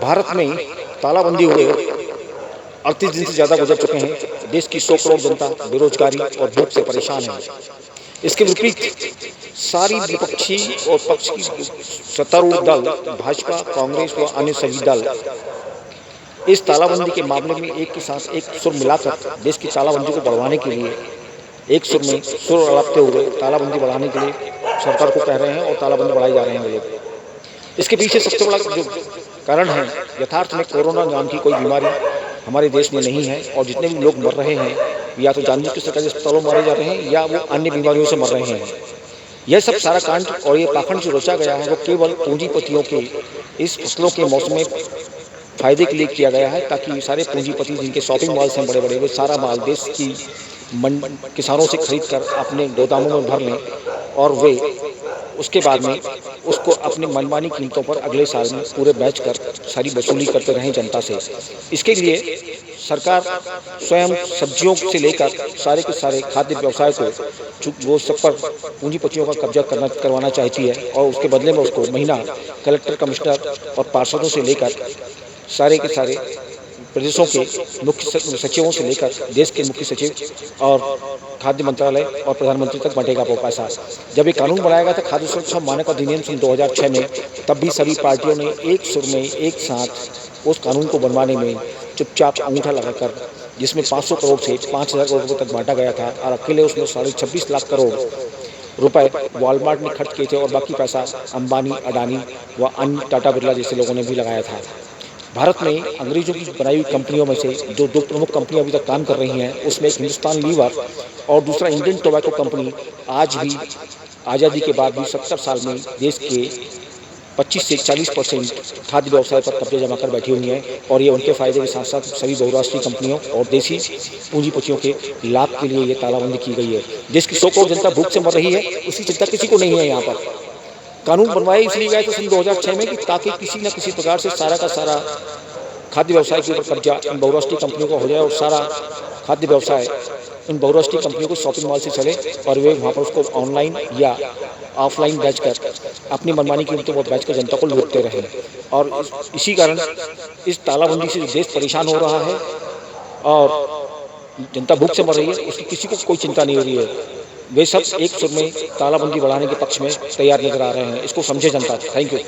भारत में तालाबंदी हुए 38 दिन से ज़्यादा गुजर चुके हैं। देश की 100 करोड़ जनता बेरोजगारी और भूख से परेशान है। इसके विपरीत सारी विपक्षी और पक्ष की सत्तारूढ़ दल भाजपा, कांग्रेस व अन्य सभी दल इस तालाबंदी के मामले में एक के साथ एक सुर मिलाकर देश की तालाबंदी को बढ़वाने के लिए एक सुर में सुर अलापते हुए तालाबंदी बढ़ाने के लिए सरकार को कह रहे हैं और तालाबंदी बढ़ाई जा रहे हैं वो लोग। इसके पीछे सबसे बड़ा जो कारण है, यथार्थ में कोरोना नाम की कोई बीमारी हमारे देश में नहीं है और जितने भी लोग मर रहे हैं या तो जानबूझ के सरकारी अस्पतालों में मारे जा रहे हैं या वो अन्य बीमारियों से मर रहे हैं। यह सब सारा कांड और ये पाखंड जो रचा गया है वो केवल पूंजीपतियों के इस फसलों के मौसम में फायदे के लिए किया गया है, ताकि सारे पूंजीपति जिनके शॉपिंग मॉल्स हैं बड़े बड़े, वो सारा माल देश की किसानों से खरीद कर अपने गोदामों में भर लें और वे उसके बाद में उसको अपनी मनमानी कीमतों पर अगले साल में पूरे बैच कर सारी वसूली करते रहें जनता से। इसके लिए सरकार स्वयं सब्जियों से लेकर सारे के सारे खाद्य व्यवसाय को वो सब पर पूंजीपतियों का कब्जा करवाना चाहती है और उसके बदले में उसको महीना कलेक्टर, कमिश्नर और पार्षदों से लेकर सारे के सारे प्रदेशों के मुख्य सचिवों से लेकर देश के मुख्य सचिव और खाद्य मंत्रालय और प्रधानमंत्री तक बांटेगा वो पैसा। जब ये कानून बनाया गया था खाद्य सुरक्षा मानक अधिनियम सन 2006 में, तब भी सभी पार्टियों ने एक सुर में एक साथ उस कानून को बनवाने में चुपचाप अंगूठा लगाकर, जिसमें 500 करोड़ से 5,000 करोड़ रुपये तक बांटा गया था और अकेले उसमें 26.5 लाख करोड़ रुपए वॉलमार्ट ने खर्च किए थे और बाकी पैसा अंबानी, अडानी व अन्य टाटा बिरला जैसे लोगों ने भी लगाया था। भारत में अंग्रेजों की बनाई हुई कंपनियों में से जो दो प्रमुख कंपनियां अभी तक काम कर रही हैं, उसमें एक हिंदुस्तान लीवर और दूसरा इंडियन टोबैको कंपनी आज भी आज़ादी के बाद भी 70 साल में देश के 25 से 40% खाद्य व्यवसाय पर कब्जा जमा कर बैठी हुई हैं और ये उनके फायदे के साथ साथ सभी बहुराष्ट्रीय कंपनियों और देसी पूंजीपतियों के लाभ के लिए ये तालाबंदी की गई है। देश की 100 करोड़ जनता भूख से मर रही है, उसकी चिंता किसी को नहीं है। यहाँ पर कानून बनवाए इसलिए गए थे सन 2006 में कि ताकि किसी न किसी प्रकार से सारा का सारा खाद्य व्यवसाय के ऊपर कब्जा इन बहुराष्ट्रीय कंपनियों का हो जाए और सारा खाद्य व्यवसाय इन बहुराष्ट्रीय कंपनियों को शॉपिंग मॉल से चले और वे वहाँ पर उसको ऑनलाइन या ऑफलाइन बेचकर अपनी मनमानी कीमतों पर बेचकर जनता को लूटते रहे। और इसी कारण इस तालाबंदी से देश परेशान हो रहा है और जनता भूख से मर रही है, उसकी किसी को कोई चिंता नहीं हो रही है। वे सब एक सुर में तालाबंदी बढ़ाने के पक्ष में तैयार नजर आ रहे हैं। इसको समझे जनता। Thank you.